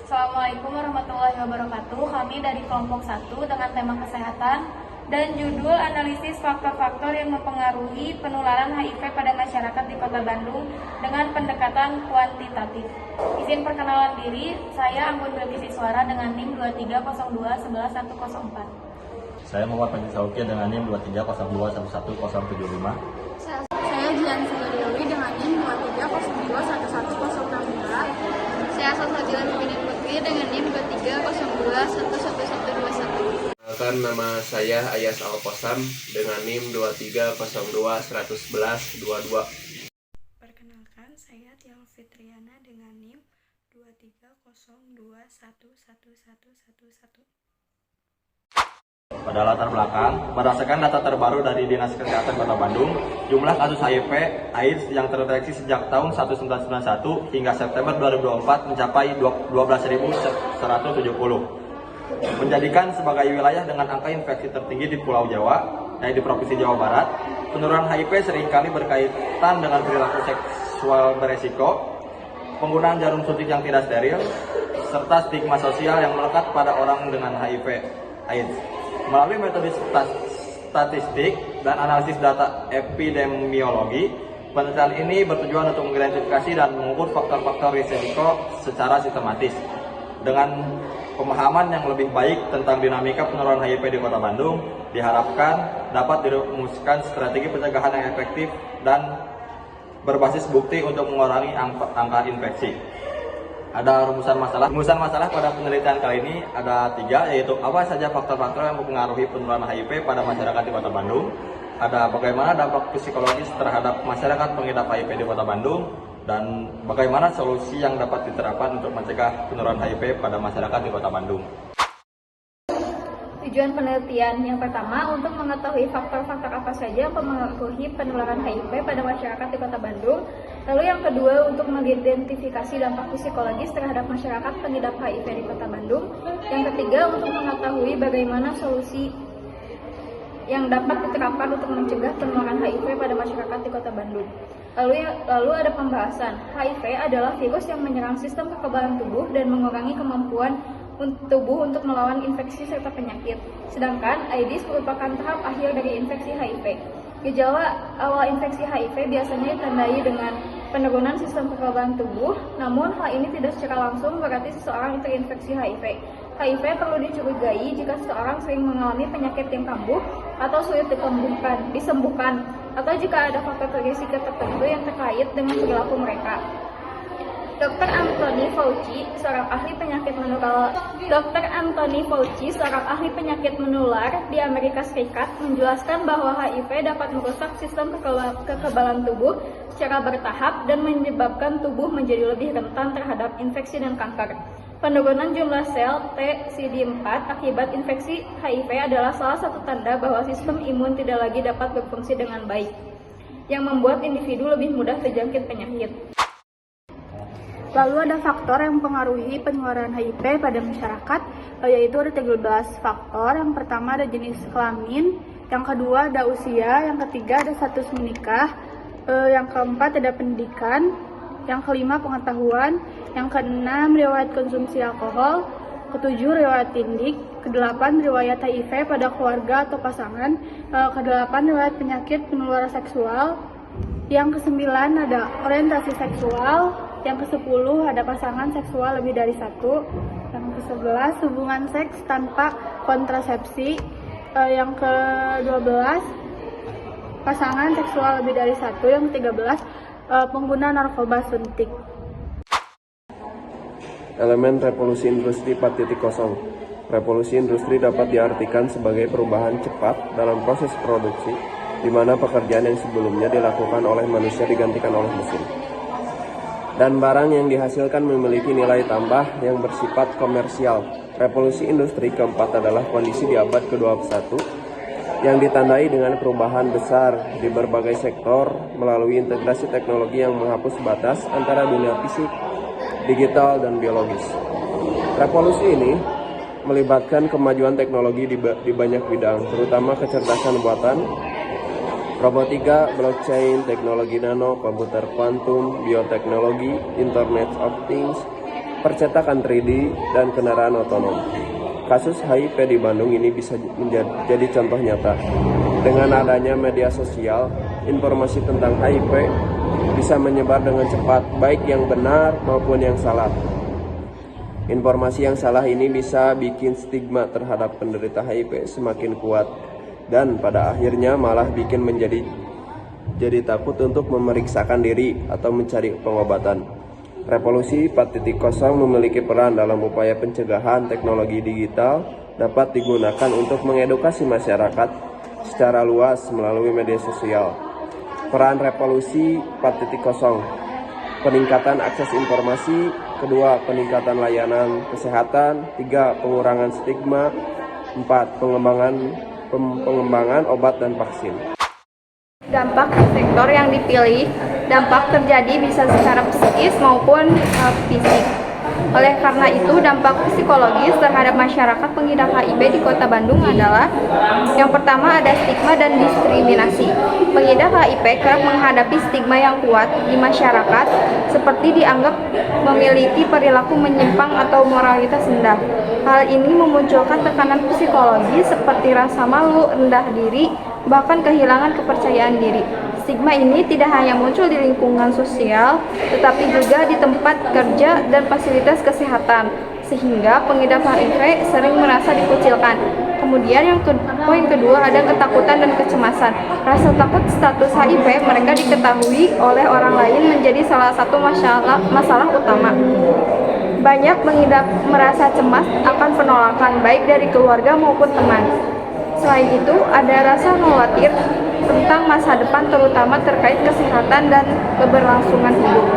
Assalamualaikum warahmatullahi wabarakatuh. Kami dari kelompok 1 dengan tema kesehatan dan judul analisis faktor-faktor yang mempengaruhi penularan HIV pada masyarakat di Kota Bandung dengan pendekatan kuantitatif. Izin perkenalan diri, saya Anggun Bilkis Iswara dengan NIM 2302111104. Saya Muhammad Panji Saukia dengan NIM 2302111075. Saya Jian Sudaryowi dengan NIM 23021106. Saya Salsabilan Pimpinan Putri dengan NIM 2302111121. Perkenalkan, nama saya Ayas Alkosam dengan NIM 2302111122. Perkenalkan, saya Tial Fitriana dengan NIM 2302111111. Pada latar belakang, berdasarkan data terbaru dari Dinas Kesehatan Kota Bandung, jumlah kasus HIV/AIDS yang terdeteksi sejak tahun 1991 hingga September 2024 mencapai 12.170, menjadikan sebagai wilayah dengan angka infeksi tertinggi di Pulau Jawa, yaitu di Provinsi Jawa Barat. Penurunan HIV seringkali berkaitan dengan perilaku seksual beresiko, penggunaan jarum suntik yang tidak steril, serta stigma sosial yang melekat pada orang dengan HIV/AIDS. Melalui metode statistik dan analisis data epidemiologi, penelitian ini bertujuan untuk mengidentifikasi dan mengukur faktor-faktor risiko secara sistematis. Dengan pemahaman yang lebih baik tentang dinamika penurunan HIV di Kota Bandung, diharapkan dapat dirumuskan strategi pencegahan yang efektif dan berbasis bukti untuk mengurangi angka infeksi. Ada rumusan masalah pada penelitian kali ini ada 3, yaitu apa saja faktor-faktor yang mempengaruhi penurunan HIV pada masyarakat di Kota Bandung, ada bagaimana dampak psikologis terhadap masyarakat pengidap HIV di Kota Bandung, dan bagaimana solusi yang dapat diterapkan untuk mencegah penurunan HIV pada masyarakat di Kota Bandung. Tujuan penelitian yang pertama untuk mengetahui faktor-faktor apa saja yang mempengaruhi penularan HIV pada masyarakat di Kota Bandung. Lalu yang kedua untuk mengidentifikasi dampak psikologis terhadap masyarakat pengidap HIV di Kota Bandung. Yang ketiga untuk mengetahui bagaimana solusi yang dapat diterapkan untuk mencegah penularan HIV pada masyarakat di Kota Bandung. Lalu ada pembahasan. HIV adalah virus yang menyerang sistem kekebalan tubuh dan mengurangi kemampuan tubuh untuk melawan infeksi serta penyakit. Sedangkan AIDS merupakan tahap akhir dari infeksi HIV. Gejala awal infeksi HIV biasanya ditandai dengan penurunan sistem kekebalan tubuh, namun hal ini tidak secara langsung berarti seseorang terinfeksi HIV. HIV perlu dicurigai jika seseorang sering mengalami penyakit yang kambuh atau sulit disembuhkan, atau jika ada faktor risiko tertentu yang terkait dengan perilaku mereka. Dr. Anthony Fauci, seorang ahli penyakit menular di Amerika Serikat, menjelaskan bahwa HIV dapat merusak sistem kekebalan tubuh secara bertahap dan menyebabkan tubuh menjadi lebih rentan terhadap infeksi dan kanker. Penurunan jumlah sel T CD4 akibat infeksi HIV adalah salah satu tanda bahwa sistem imun tidak lagi dapat berfungsi dengan baik, yang membuat individu lebih mudah terjangkit penyakit. Lalu ada faktor yang mempengaruhi penularan HIV pada masyarakat, yaitu ada 13 faktor. Yang pertama ada jenis kelamin, yang kedua ada usia, yang ketiga ada status menikah, yang keempat ada pendidikan, yang kelima pengetahuan, yang keenam riwayat konsumsi alkohol, ketujuh riwayat tindik, kedelapan riwayat HIV pada keluarga atau pasangan, kedelapan riwayat penyakit penular seksual, yang kesembilan ada orientasi seksual, yang ke-10 ada pasangan seksual lebih dari satu, yang ke-11 hubungan seks tanpa kontrasepsi, yang ke-12 pasangan seksual lebih dari satu, yang ke-13 pengguna narkoba suntik. Elemen revolusi industri 4.0. Revolusi industri dapat diartikan sebagai perubahan cepat dalam proses produksi, di mana pekerjaan yang sebelumnya dilakukan oleh manusia digantikan oleh mesin, dan barang yang dihasilkan memiliki nilai tambah yang bersifat komersial. Revolusi industri keempat adalah kondisi di abad ke-21 yang ditandai dengan perubahan besar di berbagai sektor melalui integrasi teknologi yang menghapus batas antara dunia fisik, digital, dan biologis. Revolusi ini melibatkan kemajuan teknologi di banyak bidang, terutama kecerdasan buatan, robotika, blockchain, teknologi nano, komputer kuantum, bioteknologi, Internet of Things, percetakan 3D, dan kendaraan otonom. Kasus HIV di Bandung ini bisa menjadi contoh nyata. Dengan adanya media sosial, informasi tentang HIV bisa menyebar dengan cepat, baik yang benar maupun yang salah. Informasi yang salah ini bisa bikin stigma terhadap penderita HIV semakin kuat, dan pada akhirnya malah bikin jadi takut untuk memeriksakan diri atau mencari pengobatan. Revolusi 4.0 memiliki peran dalam upaya pencegahan. Teknologi digital dapat digunakan untuk mengedukasi masyarakat secara luas melalui media sosial. Peran revolusi 4.0: peningkatan akses informasi, kedua, peningkatan layanan kesehatan, 3, pengurangan stigma, 4, pengembangan obat dan vaksin. Dampak sektor yang dipilih, dampak terjadi bisa secara psikis maupun fisik. Oleh karena itu, dampak psikologis terhadap masyarakat pengidap HIV di Kota Bandung adalah yang pertama ada stigma dan diskriminasi. Pengidap HIV kerap menghadapi stigma yang kuat di masyarakat, seperti dianggap memiliki perilaku menyimpang atau moralitas rendah. Hal ini memunculkan tekanan psikologis seperti rasa malu, rendah diri, bahkan kehilangan kepercayaan diri. Stigma ini tidak hanya muncul di lingkungan sosial, tetapi juga di tempat kerja dan fasilitas kesehatan, sehingga pengidap HIV sering merasa dikucilkan. Kemudian poin kedua ada ketakutan dan kecemasan. Rasa takut status HIV mereka diketahui oleh orang lain menjadi salah satu masalah utama. Banyak pengidap merasa cemas akan penolakan baik dari keluarga maupun teman. Selain itu, ada rasa khawatir tentang masa depan terutama terkait kesehatan dan keberlangsungan hidup.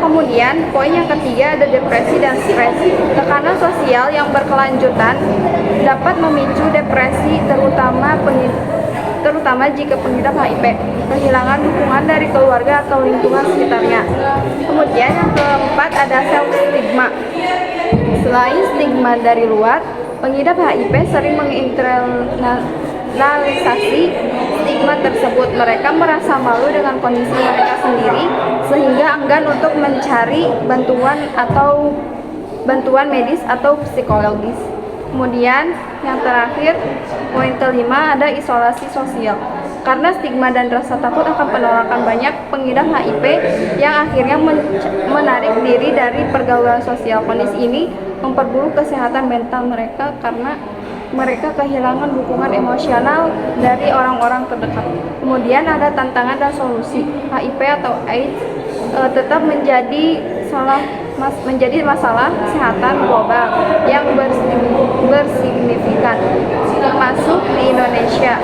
Kemudian, poin yang ketiga ada depresi dan stres. Tekanan sosial yang berkelanjutan dapat memicu depresi terutama jika pengidap HIV, kehilangan dukungan dari keluarga atau lingkungan sekitarnya. Kemudian yang keempat ada self-stigma. Selain stigma dari luar, pengidap HIV sering menginternalisasi stigma tersebut. Mereka merasa malu dengan kondisi mereka sendiri, sehingga enggan untuk mencari bantuan medis atau psikologis. Kemudian yang terakhir, poin kelima ada isolasi sosial. Karena stigma dan rasa takut akan penolakan, banyak pengidap HIV yang akhirnya menarik diri dari pergaulan sosial. Kondisi ini memperburuk kesehatan mental mereka karena mereka kehilangan dukungan emosional dari orang-orang terdekat. Kemudian ada tantangan dan solusi. HIV atau AIDS tetap menjadi masalah kesehatan global yang bersignifikan, termasuk di Indonesia.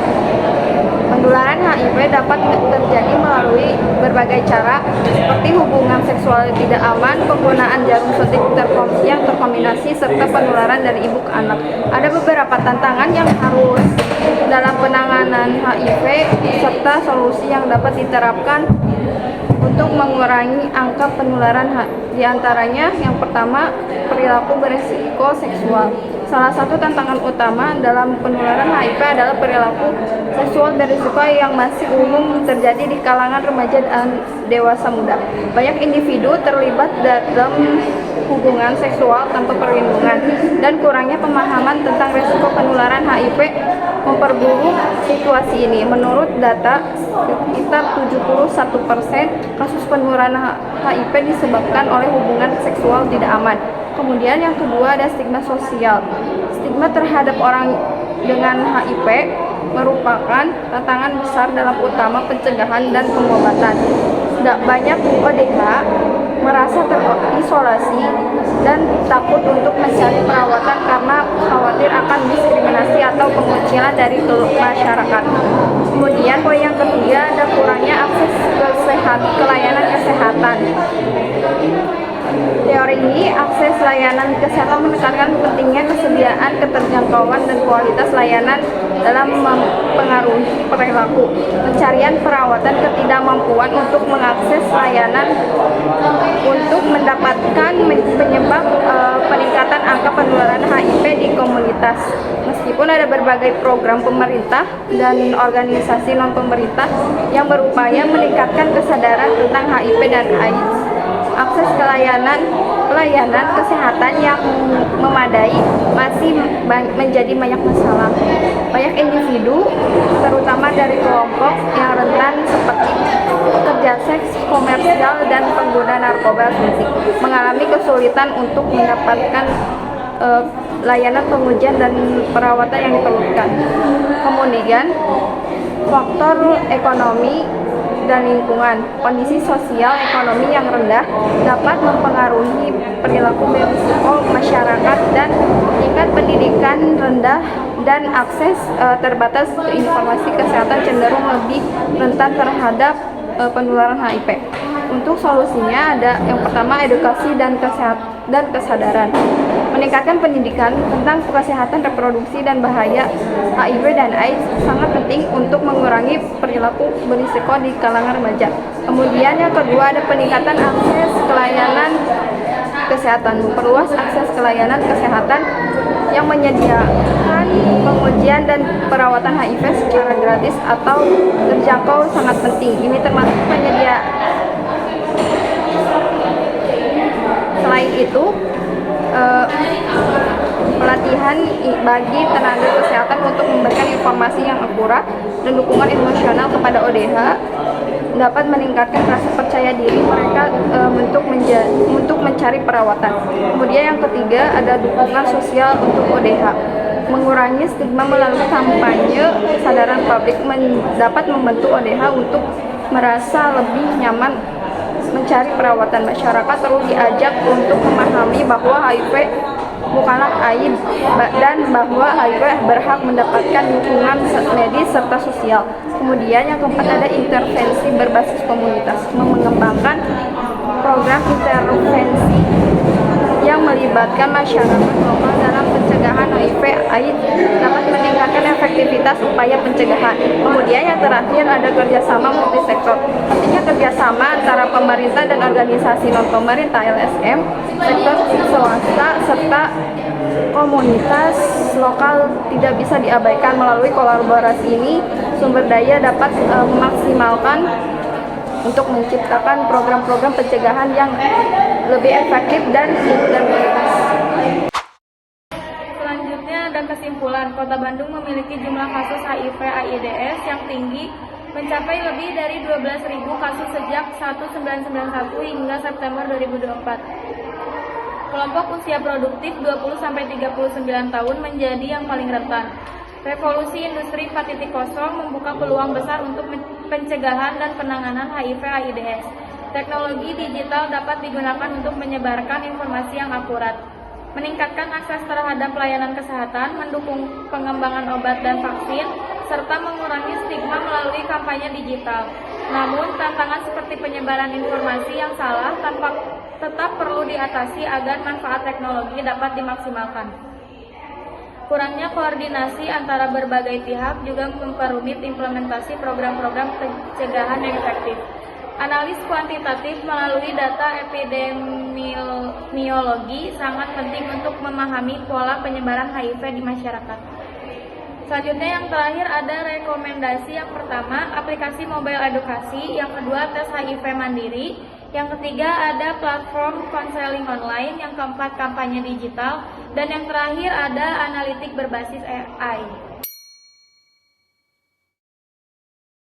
Penularan HIV dapat terjadi melalui berbagai cara, seperti hubungan seksual yang tidak aman, penggunaan jarum suntik yang terkombinasi, serta penularan dari ibu ke anak. Ada beberapa tantangan yang harus dalam penanganan HIV, serta solusi yang dapat diterapkan untuk mengurangi angka penularan. Di antaranya, yang pertama, perilaku beresiko seksual. Salah satu tantangan utama dalam penularan HIV adalah perilaku seksual beresiko yang masih umum terjadi di kalangan remaja dan dewasa muda. Banyak individu terlibat dalam hubungan seksual tanpa perlindungan, dan kurangnya pemahaman tentang risiko penularan HIV memperburuk situasi ini. Menurut data, sekitar 71% kasus penularan HIV disebabkan oleh hubungan seksual tidak aman. Kemudian yang kedua ada stigma sosial. Stigma terhadap orang dengan HIV merupakan tantangan besar dalam utama pencegahan dan pengobatan. Banyak ODH merasa terisolasi dan takut untuk mencari perawatan karena khawatir akan diskriminasi atau pengucilan dari masyarakat. Kemudian poin yang ketiga ada kurangnya akses ke layanan kesehatan. Teori ini, akses layanan kesehatan menekankan pentingnya kesediaan, keterjangkauan, dan kualitas layanan dalam mempengaruhi perilaku. Pencarian perawatan ketidakmampuan untuk mengakses layanan untuk mendapatkan penyebab peningkatan angka penularan HIV di komunitas. Meskipun ada berbagai program pemerintah dan organisasi non-pemerintah yang berupaya meningkatkan kesadaran tentang HIV dan AIDS, akses ke layanan pelayanan kesehatan yang memadai masih menjadi banyak masalah. Banyak individu, terutama dari kelompok yang rentan seperti pekerja seks komersial dan pengguna narkoba fisik, mengalami kesulitan untuk mendapatkan layanan pengujian dan perawatan yang diperlukan. Kemudian, faktor ekonomi dan lingkungan. Kondisi sosial ekonomi yang rendah dapat mempengaruhi perilaku berisiko masyarakat dan tingkat pendidikan rendah dan akses terbatas ke informasi kesehatan cenderung lebih rentan terhadap penularan HIV. Untuk solusinya ada yang pertama edukasi dan kesadaran. Meningkatkan pendidikan tentang kesehatan reproduksi dan bahaya HIV dan AIDS sangat penting untuk mengurangi perilaku berisiko di kalangan remaja. Kemudian yang kedua ada peningkatan akses ke layanan kesehatan. Memperluas akses ke layanan kesehatan yang menyediakan pengujian dan perawatan HIV secara gratis atau terjangkau sangat penting. Ini termasuk selain itu, pelatihan bagi tenaga kesehatan untuk memberikan informasi yang akurat dan dukungan emosional kepada ODH dapat meningkatkan rasa percaya diri mereka untuk mencari perawatan. Kemudian yang ketiga ada dukungan sosial untuk ODH. Mengurangi stigma melalui kampanye kesadaran publik dapat membantu ODH untuk merasa lebih nyaman mencari perawatan. Masyarakat perlu diajak untuk memahami bahwa HIV bukanlah aib dan bahwa HIV berhak mendapatkan dukungan medis serta sosial. Kemudian yang keempat ada intervensi berbasis komunitas. Mengembangkan program intervensi yang melibatkan masyarakat lokal dalam pencegahan HIV/AIDS dapat meningkatkan efektivitas upaya pencegahan. Kemudian yang terakhir ada kerjasama multisektor. Artinya kerjasama antara pemerintah dan organisasi non-pemerintah LSM, sektor swasta, serta komunitas lokal tidak bisa diabaikan. Melalui kolaborasi ini, sumber daya dapat memaksimalkan untuk menciptakan program-program pencegahan yang lebih efektif dan berkualitas. Selanjutnya ada kesimpulan, Kota Bandung memiliki jumlah kasus HIV/AIDS yang tinggi mencapai lebih dari 12.000 kasus sejak 1991 hingga September 2024. Kelompok usia produktif 20-39 tahun menjadi yang paling rentan. Revolusi Industri 4.0 membuka peluang besar untuk pencegahan dan penanganan HIV/AIDS. Teknologi digital dapat digunakan untuk menyebarkan informasi yang akurat, meningkatkan akses terhadap pelayanan kesehatan, mendukung pengembangan obat dan vaksin, serta mengurangi stigma melalui kampanye digital. Namun, tantangan seperti penyebaran informasi yang salah tetap perlu diatasi agar manfaat teknologi dapat dimaksimalkan. Kurangnya koordinasi antara berbagai pihak juga memperumit implementasi program-program pencegahan yang efektif. Analis kuantitatif melalui data epidemiologi sangat penting untuk memahami pola penyebaran HIV di masyarakat. Selanjutnya yang terakhir ada rekomendasi. Yang pertama, aplikasi mobile edukasi. Yang kedua, tes HIV mandiri. Yang ketiga, ada platform konseling online. Yang keempat, kampanye digital. Dan yang terakhir ada analitik berbasis AI.